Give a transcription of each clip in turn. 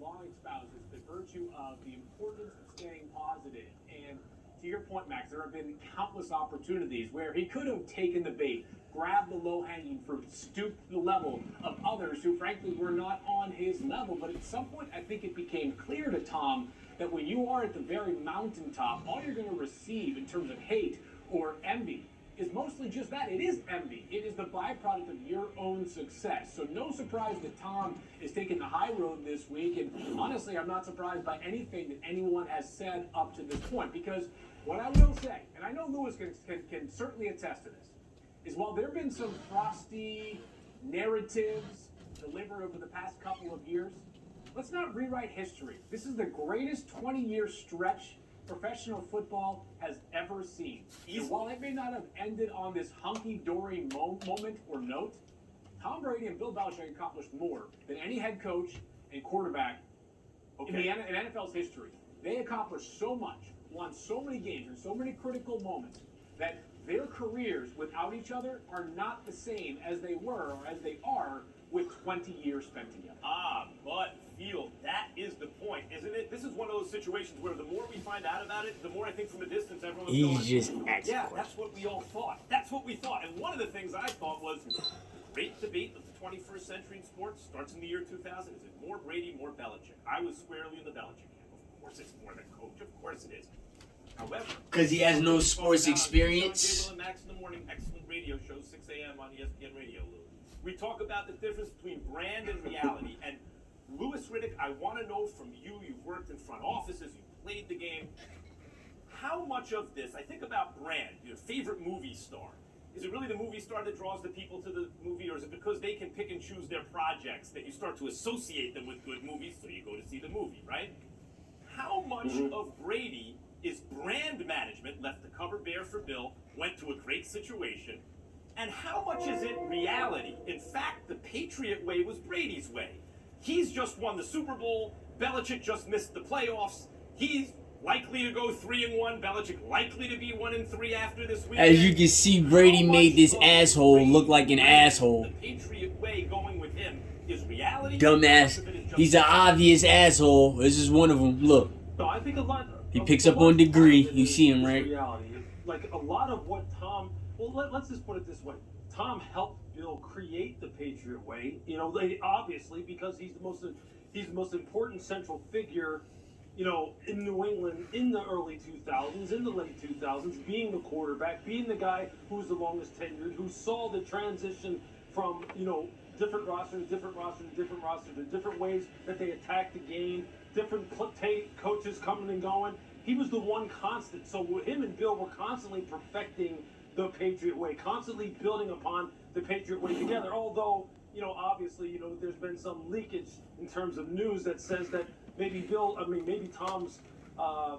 long espouses the virtue of the importance of staying positive. And to your point, Max, there have been countless opportunities where he could have taken the bait, grabbed the low-hanging fruit, stooped to the level of others who, frankly, were not on his level. But at some point, I think it became clear to Tom that when you are at the very mountaintop, all you're going to receive in terms of hate or envy is mostly just that. It is envy. It is the byproduct of your own success. So no surprise that Tom is taking the high road this week. And honestly, I'm not surprised by anything that anyone has said up to this point. Because what I will say, and I know Lewis can certainly attest to this, is while there have been some frosty narratives delivered over the past couple of years, let's not rewrite history. This is the greatest 20-year stretch professional football has ever seen. And while it may not have ended on this hunky-dory moment or note, Tom Brady and Bill Belichick accomplished more than any head coach and quarterback in NFL's history. They accomplished so much, won so many games in so many critical moments, that their careers without each other are not the same as they were or as they are with 20 years spent together. But Field, that is the point, isn't it? This is one of those situations where the more we find out about it, the more I think from a distance everyone's going, just yeah, that's what we all thought. That's what we thought. And one of the things I thought was, great debate of the 21st century in sports starts in the year 2000. Is it more Brady, more Belichick? I was squarely in the Belichick camp. Of course it's more than coach. Of course it is. However, because he has no sports experience. Will and Max in the morning, excellent radio show, 6 a.m. on ESPN Radio. We talk about the difference between brand and reality. And Louis Riddick, I want to know from you, you've worked in front offices, you've played the game. How much of this, I think about brand, your favorite movie star. Is it really the movie star that draws the people to the movie, or is it because they can pick and choose their projects that you start to associate them with good movies, so you go to see the movie, right? How much of Brady is brand management, left the cover bare for Bill, went to a great situation, and how much is it reality? In fact, the Patriot way was Brady's way. He's just won the Super Bowl. Belichick just missed the playoffs. He's likely to go 3-1. Belichick likely to be 1-3 after this week. As you can see, Brady made this asshole look like an asshole. The Patriot way going with him is reality. Dumbass. He's an obvious asshole. This is one of them. Look. No, I think a lot. He picks up on degree. You see him, right? Reality. Like a lot of what Tom. Well, let's just put it this way. Tom helped Bill create the Patriot way. You know, obviously because he's the most important central figure. You know, in New England in the early 2000s, in the late 2000s, being the quarterback, being the guy who's the longest tenured, who saw the transition from different roster to different roster to different roster to different ways that they attacked the game, different coaches coming and going. He was the one constant. So him and Bill were constantly perfecting the Patriot way, constantly building upon the Patriot way together. Although, obviously, there's been some leakage in terms of news that says that maybe Tom's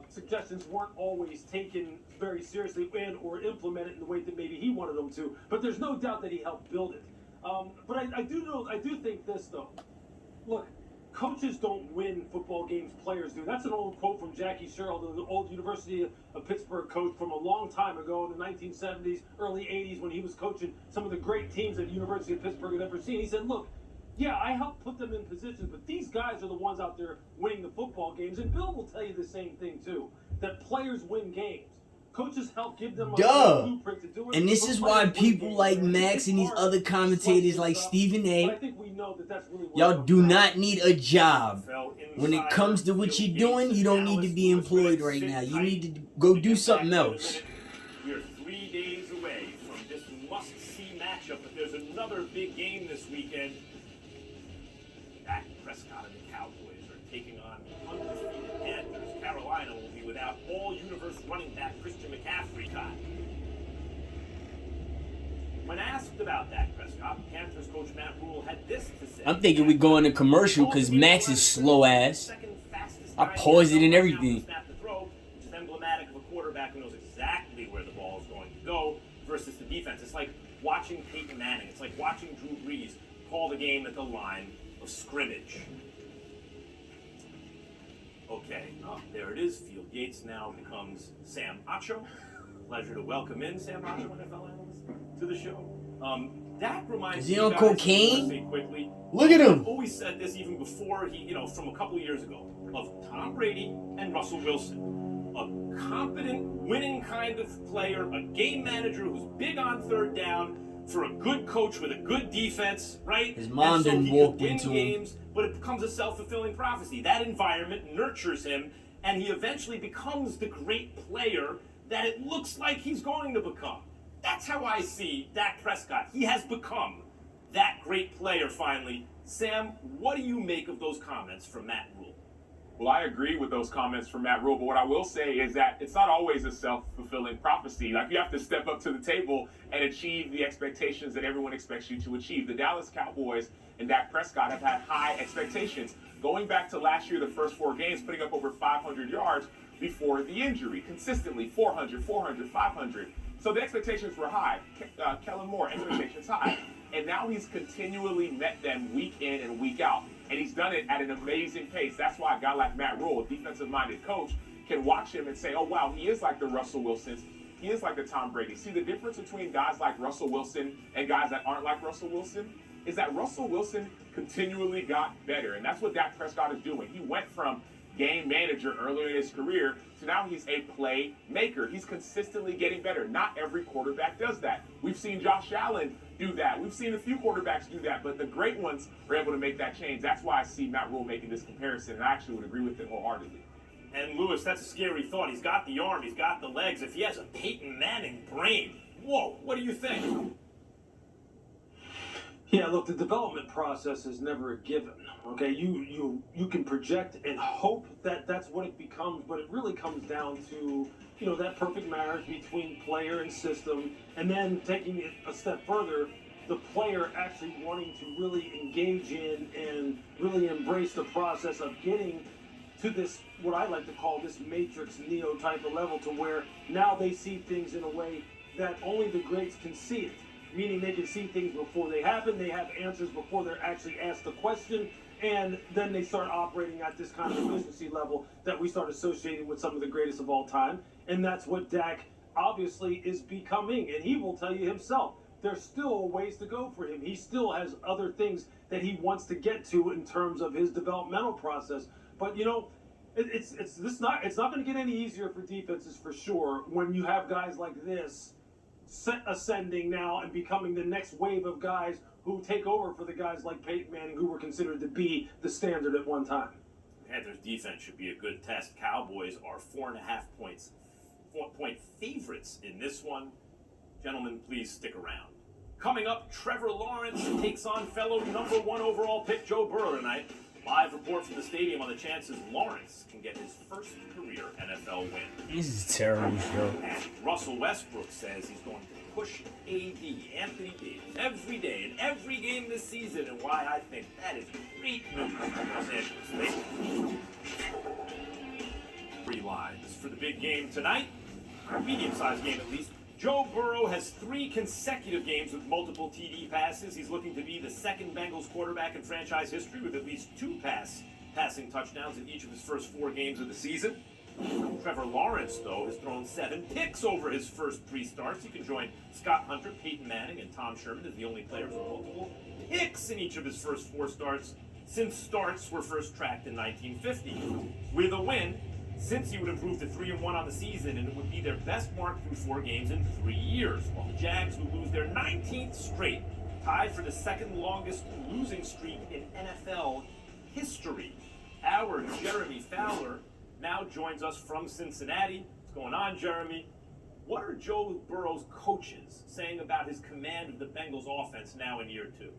suggestions weren't always taken very seriously and or implemented in the way that maybe he wanted them to. But there's no doubt that he helped build it. But I do think this though. Look, coaches don't win football games, players do. That's an old quote from Jackie Sherrill, the old University of Pittsburgh coach from a long time ago in the 1970s, early 80s, when he was coaching some of the great teams that the University of Pittsburgh had ever seen. He said, look, yeah, I helped put them in positions, but these guys are the ones out there winning the football games. And Bill will tell you the same thing, too, that players win games. Coaches help give them a blueprint to do it. And this is why people like Max and these other commentators like Stephen A. Y'all do not need a job. When it comes to what you're doing, you don't need to be employed right now. You need to go do something else. We're 3 days away from this must-see matchup, but there's another big game this weekend. Dak Prescott and the Cowboys are taking on undefeated Panthers. Carolina will be without all-universe running back Christian McCaffrey time. When asked about Dak Prescott, Panthers coach Matt Rule had this to say. I'm thinking we go in a commercial because Max is slow ass. I paused it and everything. Which is emblematic of a quarterback who knows exactly where the ball is going to go versus the defense. It's like watching Peyton Manning. It's like watching Drew Brees call the game at the line of scrimmage. Okay, there it is. Field Yates now becomes Sam Acho. Pleasure to welcome in Sam Acho, NFL analyst, to the show. Dak reminds Is he me, on guys, I wanna cocaine? say quickly, Look at him. I've always said this even before he, from a couple of years ago, of Tom Brady and Russell Wilson. A competent, winning kind of player, a game manager who's big on third down, for a good coach with a good defense, right? His mom and so didn't he walk could win into him. games, but it becomes a self-fulfilling prophecy. That environment nurtures him, and he eventually becomes the great player that it looks like he's going to become. That's how I see Dak Prescott. He has become that great player finally. Sam, what do you make of those comments from Matt Rule? Well, I agree with those comments from Matt Rule, but what I will say is that it's not always a self-fulfilling prophecy. Like, you have to step up to the table and achieve the expectations that everyone expects you to achieve. The Dallas Cowboys and Dak Prescott have had high expectations. Going back to last year, the first 4 games, putting up over 500 yards before the injury, consistently 400, 400, 500. So the expectations were high. Kellerman, expectations high. And now he's continually met them week in and week out. And he's done it at an amazing pace. That's why a guy like Matt Rule, a defensive-minded coach, can watch him and say, oh, wow, he is like the Russell Wilsons. He is like the Tom Brady. See, the difference between guys like Russell Wilson and guys that aren't like Russell Wilson is that Russell Wilson continually got better. And that's what Dak Prescott is doing. He went from game manager earlier in his career to now he's a play maker. He's consistently getting better. Not every quarterback does that. We've seen Josh Allen do that. We've seen a few quarterbacks do that, but the great ones are able to make that change. That's why I see Matt Rule making this comparison, and I actually would agree with it wholeheartedly. And Lewis, that's a scary thought. He's got the arm, he's got the legs. If he has a Peyton Manning brain, whoa, what do you think? Yeah, look, the development process is never a given. Okay, you can project and hope that that's what it becomes, but it really comes down to that perfect marriage between player and system, and then taking it a step further, the player actually wanting to really engage in and really embrace the process of getting to this, what I like to call this Matrix Neo type of level, to where now they see things in a way that only the greats can see it. Meaning they can see things before they happen, they have answers before they're actually asked the question, and then they start operating at this kind of efficiency level that we start associating with some of the greatest of all time. And that's what Dak obviously is becoming, and he will tell you himself, there's still a ways to go for him. He still has other things that he wants to get to in terms of his developmental process. But it's not going to get any easier for defenses for sure when you have guys like this ascending now and becoming the next wave of guys who take over for the guys like Peyton Manning, who were considered to be the standard at one time. Panthers defense should be a good test. Cowboys are 4.5 point favorites in this one. Gentlemen, please stick around. Coming up, Trevor Lawrence takes on fellow number 1 overall pick Joe Burrow tonight. Live report from the stadium on the chances Lawrence can get his first career NFL win. This is a terrible show. And Russell Westbrook says he's going to push AD, Anthony Davis, every day in every game this season, and why I think that is great news for Los Angeles Lakers. 3 lines for the big game tonight, a medium-sized game at least. Joe Burrow has 3 consecutive games with multiple TD passes. He's looking to be the second Bengals quarterback in franchise history with at least 2 passing touchdowns in each of his first 4 games of the season. Trevor Lawrence, though, has thrown 7 picks over his first 3 starts. He can join Scott Hunter, Peyton Manning, and Tom Sherman as the only players with multiple picks in each of his first 4 starts since starts were first tracked in 1950. With a win, since he would improve to 3-1 on the season, and it would be their best mark through 4 games in 3 years, while the Jags would lose their 19th straight, tied for the second longest losing streak in NFL history. Our Jeremy Fowler now joins us from Cincinnati. What's going on, Jeremy? What are Joe Burrow's coaches saying about his command of the Bengals offense now in year 2?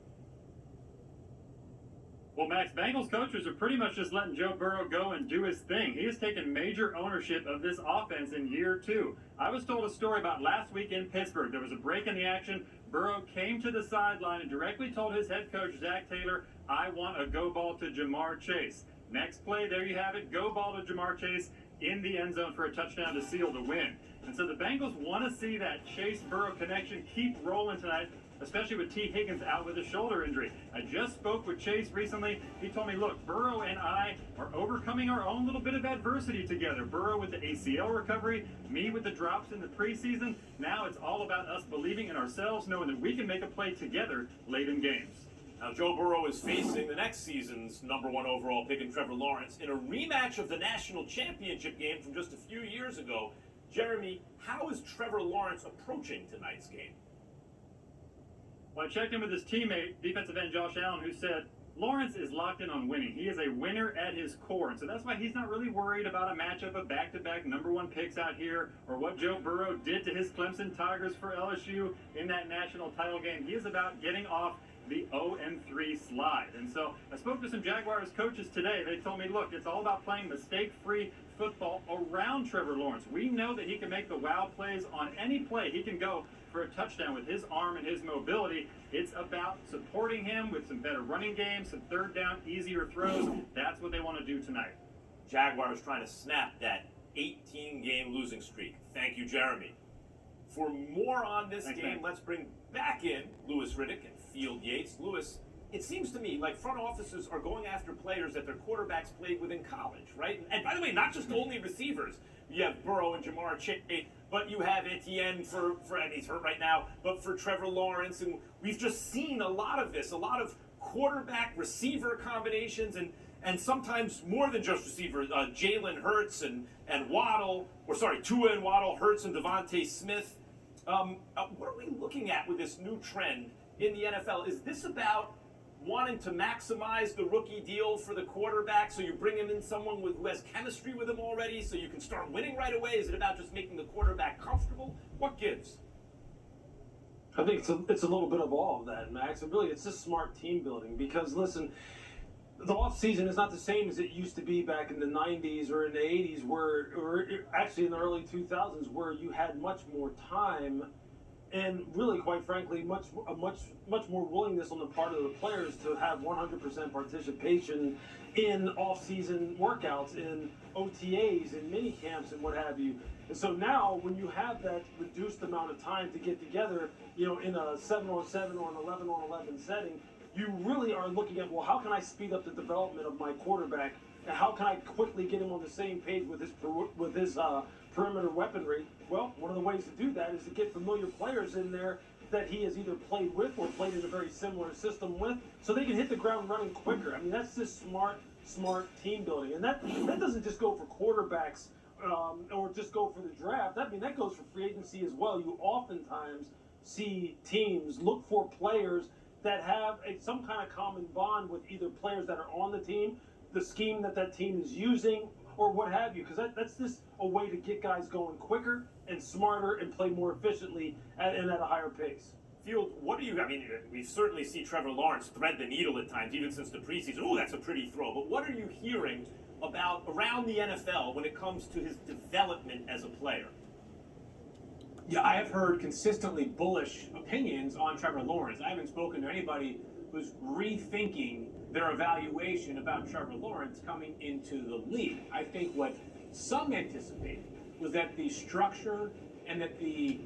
Well, Max, Bengals coaches are pretty much just letting Joe Burrow go and do his thing. He has taken major ownership of this offense in year 2. I was told a story about last week in Pittsburgh. There was a break in the action. Burrow came to the sideline and directly told his head coach, Zach Taylor, I want a go ball to Jamar Chase. Next play, there you have it, go ball to Jamar Chase in the end zone for a touchdown to seal the win. And so the Bengals want to see that Chase-Burrow connection keep rolling tonight, especially with T. Higgins out with a shoulder injury. I just spoke with Chase recently. He told me, look, Burrow and I are over overcoming our own little bit of adversity together. Burrow with the ACL recovery, me with the drops in the preseason. Now it's all about us believing in ourselves, knowing that we can make a play together late in games. Now, Joe Burrow is facing the next season's #1 overall pick in Trevor Lawrence in a rematch of the national championship game from just a few years ago. Jeremy, how is Trevor Lawrence approaching tonight's game? Well, I checked in with his teammate, defensive end Josh Allen, who said Lawrence is locked in on winning. He is a winner at his core, and so that's why he's not really worried about a matchup of back-to-back #1 picks out here or what Joe Burrow did to his Clemson Tigers for LSU in that national title game. He is about getting off the 0-3 slide. And so I spoke to some Jaguars coaches today. They told me, look, it's all about playing mistake-free football around Trevor Lawrence. We know that he can make the wow plays on any play. He can go for a touchdown with his arm and his mobility. It's about supporting him with some better running games, some third down, easier throws. That's what they want to do tonight. Jaguars trying to snap that 18-game losing streak. Thank you, Jeremy. For more on this game, let's bring back in Louis Riddick and Field Yates. Louis, it seems to me like front offices are going after players that their quarterbacks played with in college, right? And by the way, not just only receivers. You have Burrow and Jamar Chase, but you have Etienne for and he's hurt right now, but for Trevor Lawrence. And we've just seen a lot of this, a lot of quarterback-receiver combinations and sometimes more than just receivers. Jalen Hurts and Waddle, Tua and Waddle, Hurts and Devontae Smith. What are we looking at with this new trend in the NFL? Is this about wanting to maximize the rookie deal for the quarterback, so you bring him in someone who has chemistry with him already so you can start winning right away? Is it about just making the quarterback comfortable? What gives? I think it's a little bit of all of that, Max. And really, it's just smart team building because, listen, the offseason is not the same as it used to be back in the 90s or in the 80s, or actually in the early 2000s, where you had much more time and really, quite frankly, much more willingness on the part of the players to have 100% participation in off-season workouts, in OTAs, in mini camps, and what have you. And so now, when you have that reduced amount of time to get together, in a 7-on-7 or an 11-on-11 setting, you really are looking at, well, how can I speed up the development of my quarterback, and how can I quickly get him on the same page with his perimeter weaponry? Well, one of the ways to do that is to get familiar players in there that he has either played with or played in a very similar system with, so they can hit the ground running quicker. I mean, that's just smart team building, and that doesn't just go for quarterbacks or just go for the draft. I mean, that goes for free agency as well. You oftentimes see teams look for players that have some kind of common bond with either players that are on the team, the scheme that team is using, or what have you, because that's just a way to get guys going quicker and smarter and play more efficiently and at a higher pace. Field, we certainly see Trevor Lawrence thread the needle at times, even since the preseason. Oh, that's a pretty throw. But what are you hearing about around the NFL when it comes to his development as a player? Yeah, I have heard consistently bullish opinions on Trevor Lawrence. I haven't spoken to anybody who's rethinking their evaluation about Trevor Lawrence coming into the league. I think what some anticipated was that the structure and that the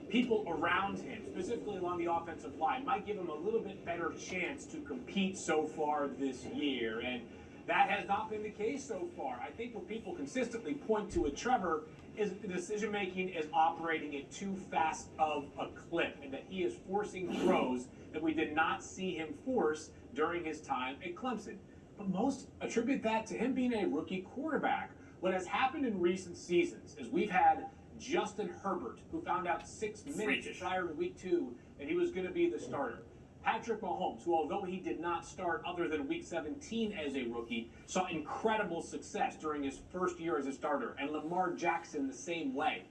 people around him, specifically along the offensive line, might give him a little bit better chance to compete so far this year. And that has not been the case so far. I think what people consistently point to with Trevor is that the decision-making is operating at too fast of a clip, and that he is forcing throws that we did not see him force during his time at Clemson. But most attribute that to him being a rookie quarterback. What has happened in recent seasons is we've had Justin Herbert, who found out 6 minutes prior to week 2 that he was going to be the starter. Patrick Mahomes, who although he did not start other than week 17 as a rookie, saw incredible success during his first year as a starter. And Lamar Jackson the same way.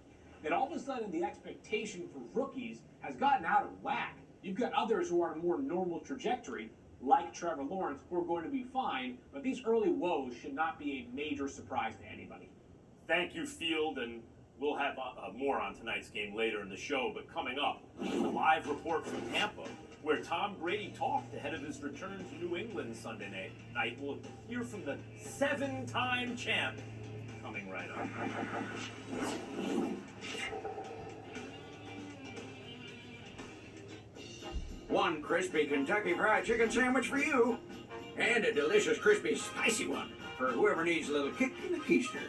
That all of a sudden the expectation for rookies has gotten out of whack. You've got others who are on a more normal trajectory, like Trevor Lawrence, who are going to be fine, but these early woes should not be a major surprise to anybody. Thank you, Field, and we'll have more on tonight's game later in the show. But coming up, a live report from Tampa, where Tom Brady talked ahead of his return to New England Sunday night. We'll hear from the 7-time champ coming right up. One crispy Kentucky Fried Chicken sandwich for you, and a delicious crispy spicy one for whoever needs a little kick in the keister.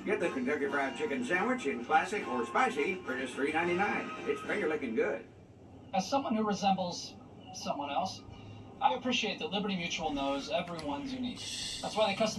Get the Kentucky Fried Chicken Sandwich in classic or spicy for just $3.99. It's finger-licking good. As someone who resembles someone else, I appreciate that Liberty Mutual knows everyone's unique. That's why they customize